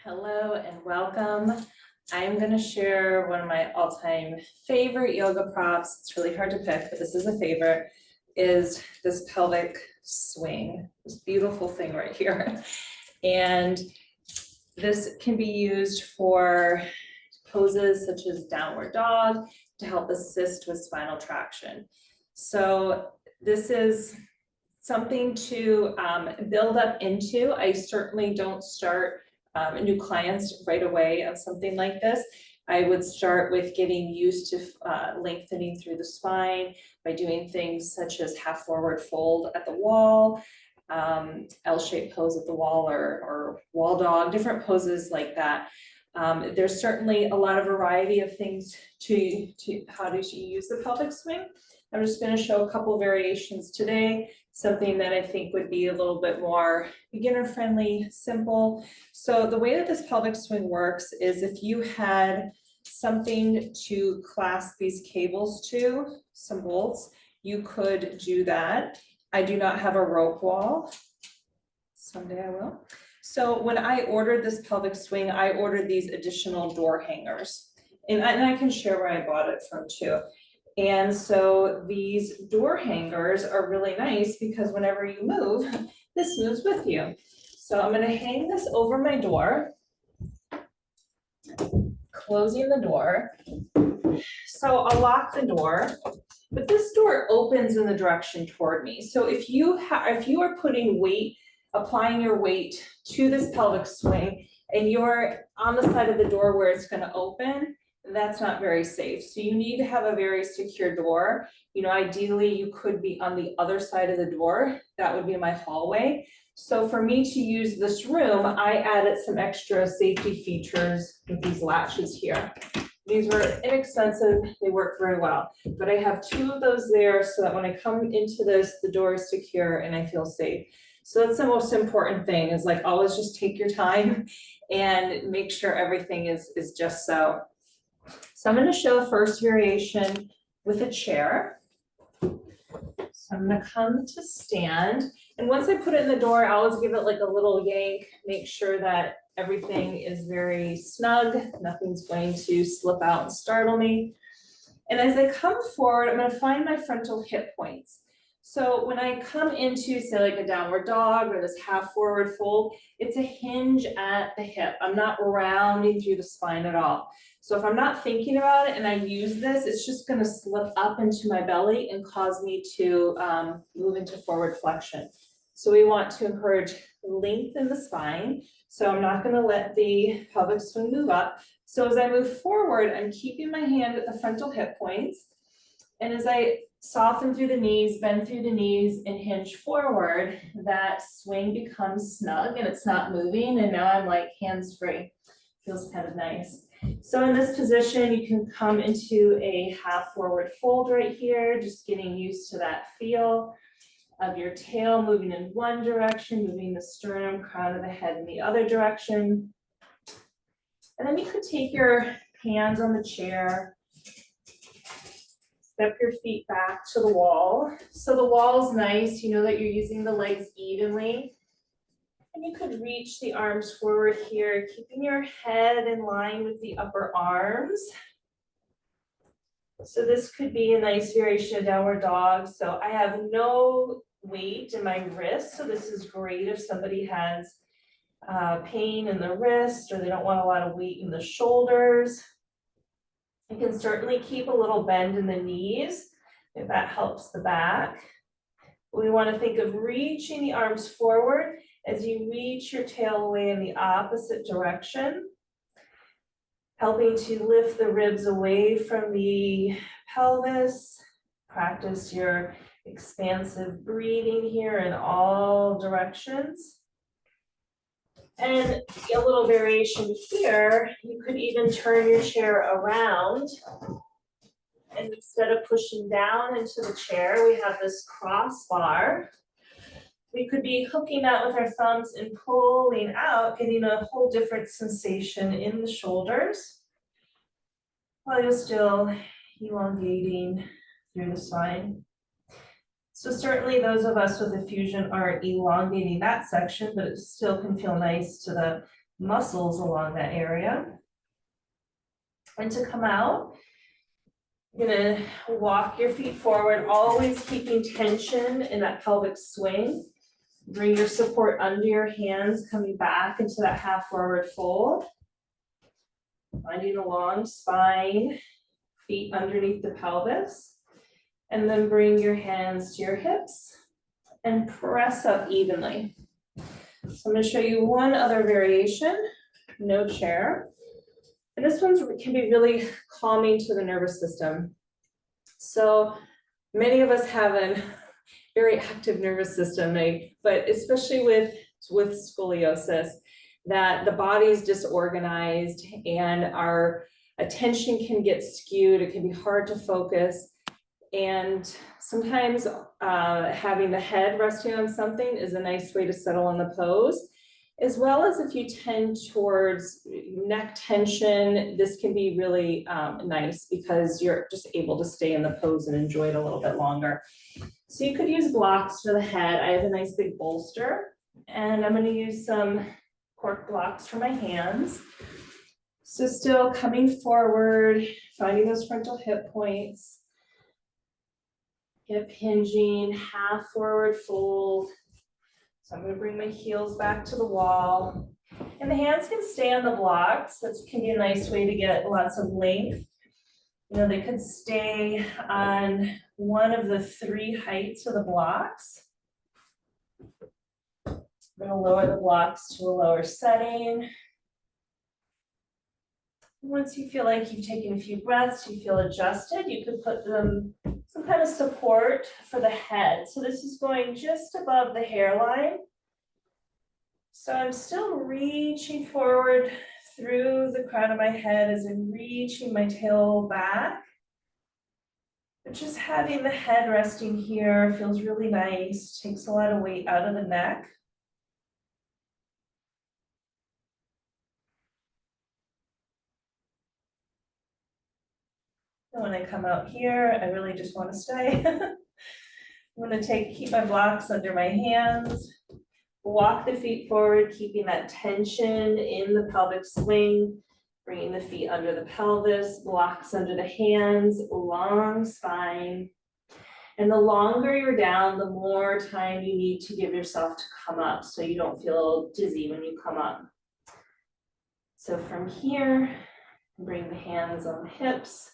Hello and welcome. I'm going to share one of my all-time favorite yoga props. It's really hard to pick, but this is a favorite, is this pelvic swing, this beautiful thing right here. And this can be used for poses such as downward dog to help assist with spinal traction. So this is something to build up into. I certainly don't start new clients right away on something like this. I would start with getting used to lengthening through the spine by doing things such as half forward fold at the wall, L-shaped pose at the wall, or wall dog, different poses like that. There's certainly a lot of variety of things to how to use the pelvic swing. I'm just going to show a couple variations today, something that I think would be a little bit more beginner friendly, simple. So the way that this pelvic swing works is if you had something to clasp these cables to, some bolts, you could do that. I do not have a rope wall. Someday I will. So when I ordered this pelvic swing, I ordered these additional door hangers. And I can share where I bought it from too. And so these door hangers are really nice because whenever you move, this moves with you. So I'm going to hang this over my door, closing the door. So I'll lock the door, but this door opens in the direction toward me. So if you are putting weight, applying your weight to this pelvic swing, and you're on the side of the door where it's going to open, that's not very safe. So you need to have a very secure door. You know, ideally you could be on the other side of the door. That would be my hallway. So for me to use this room, I added some extra safety features with these latches here. These were inexpensive, they work very well, but I have two of those there so that when I come into this, the door is secure and I feel safe. So that's the most important thing, is like always just take your time and make sure everything is just so. So I'm going to show a first variation with a chair. So I'm going to come to stand, and once I put it in the door, I always give it like a little yank, make sure that everything is very snug, nothing's going to slip out and startle me. And as I come forward, I'm going to find my frontal hip points. So when I come into, say, like a downward dog or this half forward fold, it's a hinge at the hip. I'm not rounding through the spine at all. So if I'm not thinking about it and I use this, it's just going to slip up into my belly and cause me to move into forward flexion. So we want to encourage length in the spine. So I'm not going to let the pelvic swing move up. So as I move forward, I'm keeping my hand at the frontal hip points. And as I soften through the knees, bend through the knees, and hinge forward, that swing becomes snug and it's not moving. And now I'm like hands-free. Feels kind of nice. So in this position, you can come into a half forward fold right here, just getting used to that feel of your tail moving in one direction, moving the sternum, crown of the head in the other direction. And then you could take your hands on the chair, step your feet back to the wall. So the wall is nice, you know that you're using the legs evenly. And you could reach the arms forward here, keeping your head in line with the upper arms. So this could be a nice variation of downward dog. So I have no weight in my wrist. So this is great if somebody has pain in the wrist or they don't want a lot of weight in the shoulders. You can certainly keep a little bend in the knees if that helps the back. We want to think of reaching the arms forward as you reach your tail away in the opposite direction, helping to lift the ribs away from the pelvis. Practice your expansive breathing here in all directions. And a little variation here, you could even turn your chair around. And instead of pushing down into the chair, we have this crossbar. We could be hooking out with our thumbs and pulling out, getting a whole different sensation in the shoulders, while you're still elongating through the spine. So certainly those of us with a fusion aren't elongating that section, but it still can feel nice to muscles along that area. And to come out, you're gonna walk your feet forward, always keeping tension in that pelvic swing. Bring your support under your hands, coming back into that half forward fold. Finding a long spine, feet underneath the pelvis. And then bring your hands to your hips and press up evenly. So I'm going to show you one other variation, no chair. And this one can be really calming to the nervous system. So many of us have a very active nervous system, but especially with scoliosis, that the body is disorganized and our attention can get skewed. It can be hard to focus. And sometimes having the head resting on something is a nice way to settle in the pose, as well as if you tend towards neck tension, this can be really nice because you're just able to stay in the pose and enjoy it a little bit longer. So you could use blocks for the head. I have a nice big bolster, and I'm going to use some cork blocks for my hands. So still coming forward, finding those frontal hip points. Hip hinging, half forward fold. So I'm going to bring my heels back to the wall. And the hands can stay on the blocks. That can be a nice way to get lots of length. You know, they could stay on one of the 3 heights of the blocks. I'm going to lower the blocks to a lower setting. Once you feel like you've taken a few breaths, you feel adjusted, you could put some kind of support for the head. So this is going just above the hairline. So I'm still reaching forward through the crown of my head as I'm reaching my tail back. But just having the head resting here feels really nice, takes a lot of weight out of the neck. And when I come out here, I really just want to stay. I'm going to keep my blocks under my hands, walk the feet forward, keeping that tension in the pelvic swing, bringing the feet under the pelvis, blocks under the hands, long spine. And the longer you're down, the more time you need to give yourself to come up so you don't feel dizzy when you come up. So from here, bring the hands on the hips.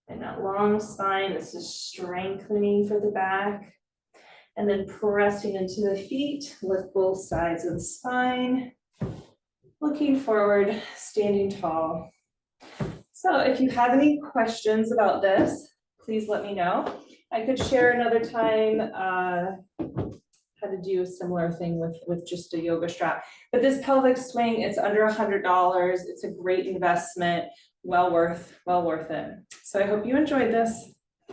And that long spine, this is strengthening for the back. And then pressing into the feet, lift both sides of the spine. Looking forward, standing tall. So if you have any questions about this, please let me know. I could share another time how to do a similar thing with just a yoga strap. But this pelvic swing, it's under $100. It's a great investment. Well worth it. So I hope you enjoyed this.